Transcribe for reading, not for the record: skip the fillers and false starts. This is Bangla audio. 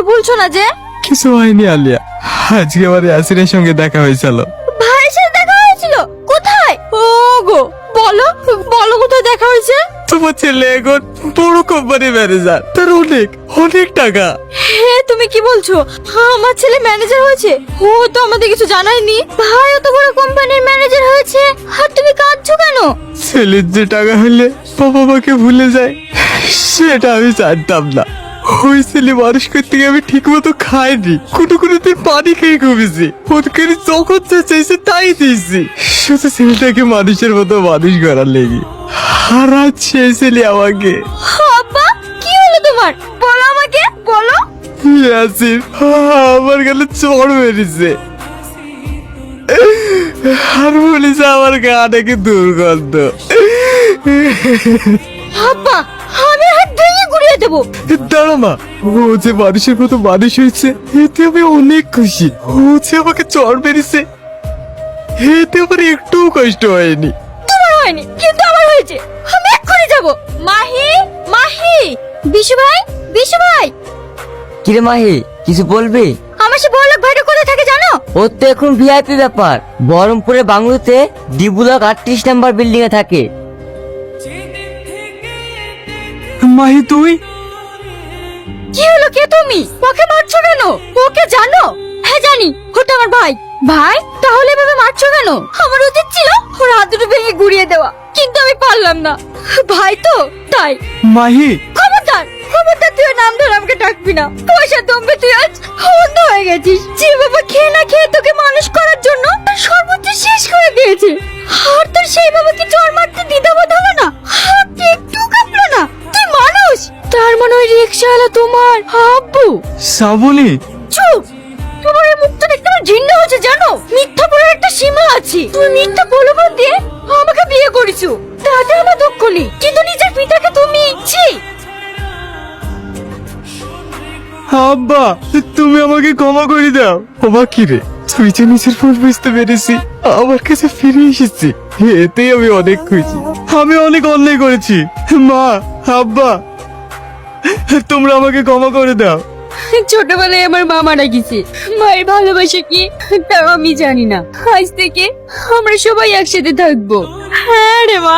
বলছো না যে? কিছু হয়নি আলিয়া, আজকে আমার ইয়াসিনের সঙ্গে দেখা হয়েছিল। ভাইয়ের সাথে দেখা হয়েছিল? কোথায়? ও গো, বলো বলো কোথায় দেখা হয়েছে? তোমার ছেলে এখন বড় কোম্পানি ম্যানেজার, তার অনেক অনেক টাকা। হে, তুমি কি বলছো? আমার ছেলে ম্যানেজার হয়েছে? ও তো আমাদের কিছু জানায়নি। ভাই অত বড় কোম্পানির ম্যানেজার হয়েছে, আর তুমি কাঁদছো কেন? ছেলের যে টাকা হলে বাবা মাকে ভুলে যায়, সেটা আমি জানতাম না। ওই ছেলে মানুষ করতে গিয়ে আমি ঠিক মতো খাইনি, কোনো কোনো দিন পানি খেয়ে ঘুমিয়েছি, ওদেরকে যখন যা চাইছে তাই দিয়েছি, শুধু ছেলেটাকে মানুষের মতো মানুষ করার লেগে। আর আজ সেই ছেলে আমাকে আব্বা, কি হলো তোমার? বলো আমাকে, বলো। ইয়াসিন আমার গালে চড় মেরেছে, আর বলেছে আমার গা নাকি দুর্গন্ধ। আব্বা, আমি হাত ভেঙে গুড়িয়ে দেবো। দাঁড়া মা, ও যে মানুষের মতো মানুষ হয়েছে এতে আমি অনেক খুশি। ও যে আমাকে চড় মেরেছে এতে আমার একটু কষ্ট হয়নি। তোমার হয়নি, কিন্তু আমার হয়েছে। আমি এক্ষুনি যাবো। মাহি, মাহি, বিশু ভাই, বিশু ভাই। কিরে মাহি, কিছু বলবি? আমার সে বড়লোক ভাইটা কোথায় থাকে জানো? ওর তো এখন ভিআইপি ব্যাপার, বহরমপুরে বাংলোতে ডি ব্লক 38 নাম্বার বিল্ডিং এ থাকে। মাহি তুই? কি হলো, কে তুমি? ওকে মারছো কেন? ওকে জানো? হ্যাঁ জানি, ওটা আমার ভাই। ভাই, তাহলে এভাবে মারছো কেন? আমার উচিত ছিল ওর হাত দুটো ভেঙে গুড়িয়ে দেওয়া, কিন্তু আমি পারলাম না। ভাই তো তাই। মাহি খবরদার, খবরদার, তুই ওর নাম ধরে আমাকে ডাকবি না। পয়সা দমবে, তুই আজ অন্ধ হয়ে গেছিস। যে বাবা খেয়ে না খেয়ে তোকে মানুষ করার জন্য তার সর্বোচ্চ শেষ করে দিয়েছে, আর তোর সেই বাবাকে চড় মারতে দ্বিধাবোধ হলো না? হাত একটু কাঁপলো না? তুই মানুষ? তার মনে হয় রিক্সাওয়ালা তোমার আব্বু। শ্রাবণী, চুপ! তোমার এই মুখটা দেখতে আমার ঘৃণা হচ্ছে জানো? মিথ্যা বলার একটা সীমা আছে। তুমি মিথ্যা প্রলোভন দিয়ে আমাকে বিয়ে করেছো, তাতে আমার দুঃখ নেই, কিন্তু নিজের পিতাকে তুমি ছি! আব্বা তুমি আমাকে ক্ষমা করে দাও। ক্ষমা কি রে, তুই যে নিজের ভুল বুঝতে পেরেছি আমার কাছে ফিরে এসেছি, এতেই আমি অনেক খুশি। আমি অনেক অন্যায় করেছি, মা আব্বা তোমরা আমাকে ক্ষমা করে দাও। ছোটবেলায় আমার মা মারা গেছে, মায়ের ভালোবাসা কি তাও আমি জানি না। আজ থেকে আমরা সবাই একসাথে থাকবো। হ্যাঁ রে মা,